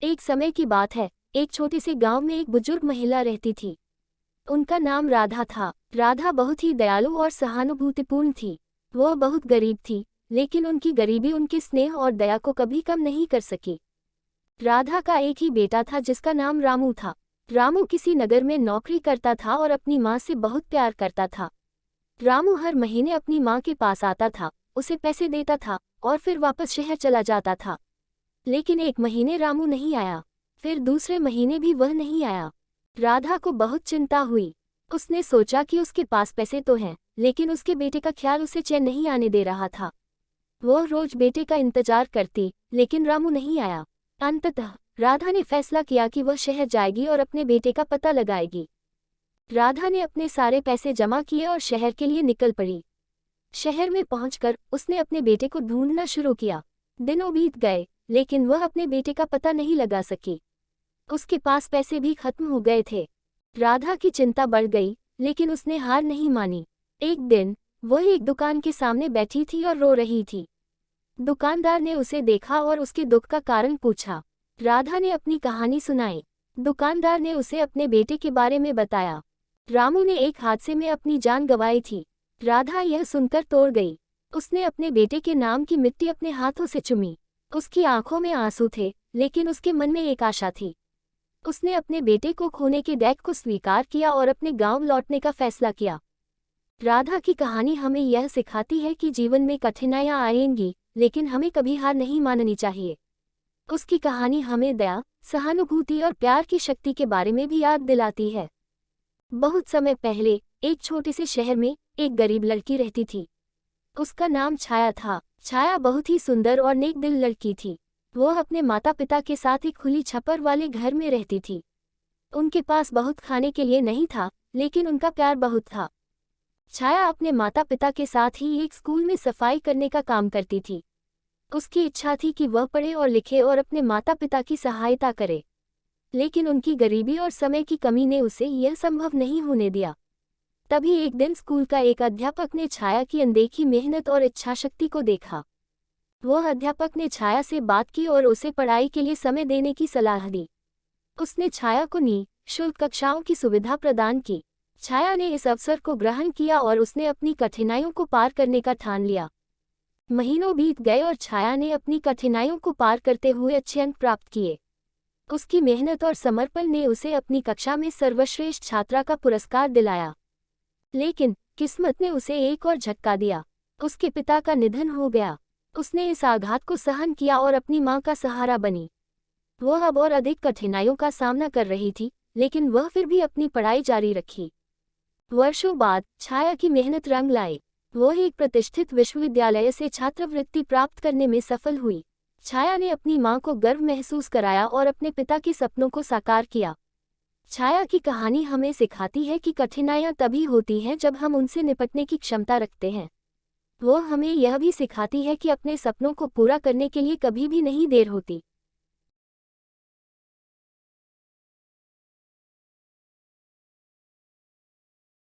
एक समय की बात है, एक छोटे से गांव में एक बुजुर्ग महिला रहती थी। उनका नाम राधा था। राधा बहुत ही दयालु और सहानुभूतिपूर्ण थी। वह बहुत गरीब थी, लेकिन उनकी गरीबी उनके स्नेह और दया को कभी कम नहीं कर सकी। राधा का एक ही बेटा था जिसका नाम रामू था। रामू किसी नगर में नौकरी करता था और अपनी माँ से बहुत प्यार करता था। रामू हर महीने अपनी माँ के पास आता था, उसे पैसे देता था और फिर वापस शहर चला जाता था। लेकिन एक महीने रामू नहीं आया, फिर दूसरे महीने भी वह नहीं आया। राधा को बहुत चिंता हुई। उसने सोचा कि उसके पास पैसे तो हैं, लेकिन उसके बेटे का ख्याल उसे चैन नहीं आने दे रहा था। वह रोज बेटे का इंतजार करती, लेकिन रामू नहीं आया। अंततः राधा ने फैसला किया कि वह शहर जाएगी और अपने बेटे का पता लगाएगी। राधा ने अपने सारे पैसे जमा किए और शहर के लिए निकल पड़ी। शहर में पहुंचकर उसने अपने बेटे को ढूंढना शुरू किया। दिनों बीत गए, लेकिन वह अपने बेटे का पता नहीं लगा सकी। उसके पास पैसे भी खत्म हो गए थे। राधा की चिंता बढ़ गई, लेकिन उसने हार नहीं मानी। एक दिन वह एक दुकान के सामने बैठी थी और रो रही थी। दुकानदार ने उसे देखा और उसके दुख का कारण पूछा। राधा ने अपनी कहानी सुनाई। दुकानदार ने उसे अपने बेटे के बारे में बताया। रामू ने एक हादसे में अपनी जान गंवाई थी। राधा यह सुनकर तोड़ गई। उसने अपने बेटे के नाम की मिट्टी अपने हाथों से चूमी। उसकी आंखों में आंसू थे, लेकिन उसके मन में एक आशा थी। उसने अपने बेटे को खोने के दैख को स्वीकार किया और अपने गांव लौटने का फैसला किया। राधा की कहानी हमें यह सिखाती है कि जीवन में कठिनाइयां आएंगी, लेकिन हमें कभी हार नहीं माननी चाहिए। उसकी कहानी हमें दया, सहानुभूति और प्यार की शक्ति के बारे में भी याद दिलाती है। बहुत समय पहले एक छोटे से शहर में एक गरीब लड़की रहती थी। उसका नाम छाया था। छाया बहुत ही सुंदर और नेक दिल लड़की थी। वह अपने माता पिता के साथ एक खुली छप्पर वाले घर में रहती थी। उनके पास बहुत खाने के लिए नहीं था, लेकिन उनका प्यार बहुत था। छाया अपने माता पिता के साथ ही एक स्कूल में सफाई करने का काम करती थी। उसकी इच्छा थी कि वह पढ़े और लिखे और अपने माता पिता की सहायता करे, लेकिन उनकी गरीबी और समय की कमी ने उसे यह संभव नहीं होने दिया। तभी एक दिन स्कूल का एक अध्यापक ने छाया की अनदेखी मेहनत और इच्छाशक्ति को देखा। वह अध्यापक ने छाया से बात की और उसे पढ़ाई के लिए समय देने की सलाह दी। उसने छाया को निःशुल्क कक्षाओं की सुविधा प्रदान की। छाया ने इस अवसर को ग्रहण किया और उसने अपनी कठिनाइयों को पार करने का ठान लिया। महीनों बीत गए और छाया ने अपनी कठिनाइयों को पार करते हुए अच्छे अंक प्राप्त किए। उसकी मेहनत और समर्पण ने उसे अपनी कक्षा में सर्वश्रेष्ठ छात्रा का पुरस्कार दिलाया। लेकिन किस्मत ने उसे एक और झटका दिया। उसके पिता का निधन हो गया। उसने इस आघात को सहन किया और अपनी मां का सहारा बनी। वह अब और अधिक कठिनाइयों का सामना कर रही थी, लेकिन वह फिर भी अपनी पढ़ाई जारी रखी। वर्षों बाद छाया की मेहनत रंग लाई। वह एक प्रतिष्ठित विश्वविद्यालय से छात्रवृत्ति प्राप्त करने में सफल हुई। छाया ने अपनी मां को गर्व महसूस कराया और अपने पिता के सपनों को साकार किया। छाया की कहानी हमें सिखाती है कि कठिनाइयां तभी होती हैं जब हम उनसे निपटने की क्षमता रखते हैं। वह हमें यह भी सिखाती है कि अपने सपनों को पूरा करने के लिए कभी भी नहीं देर होती।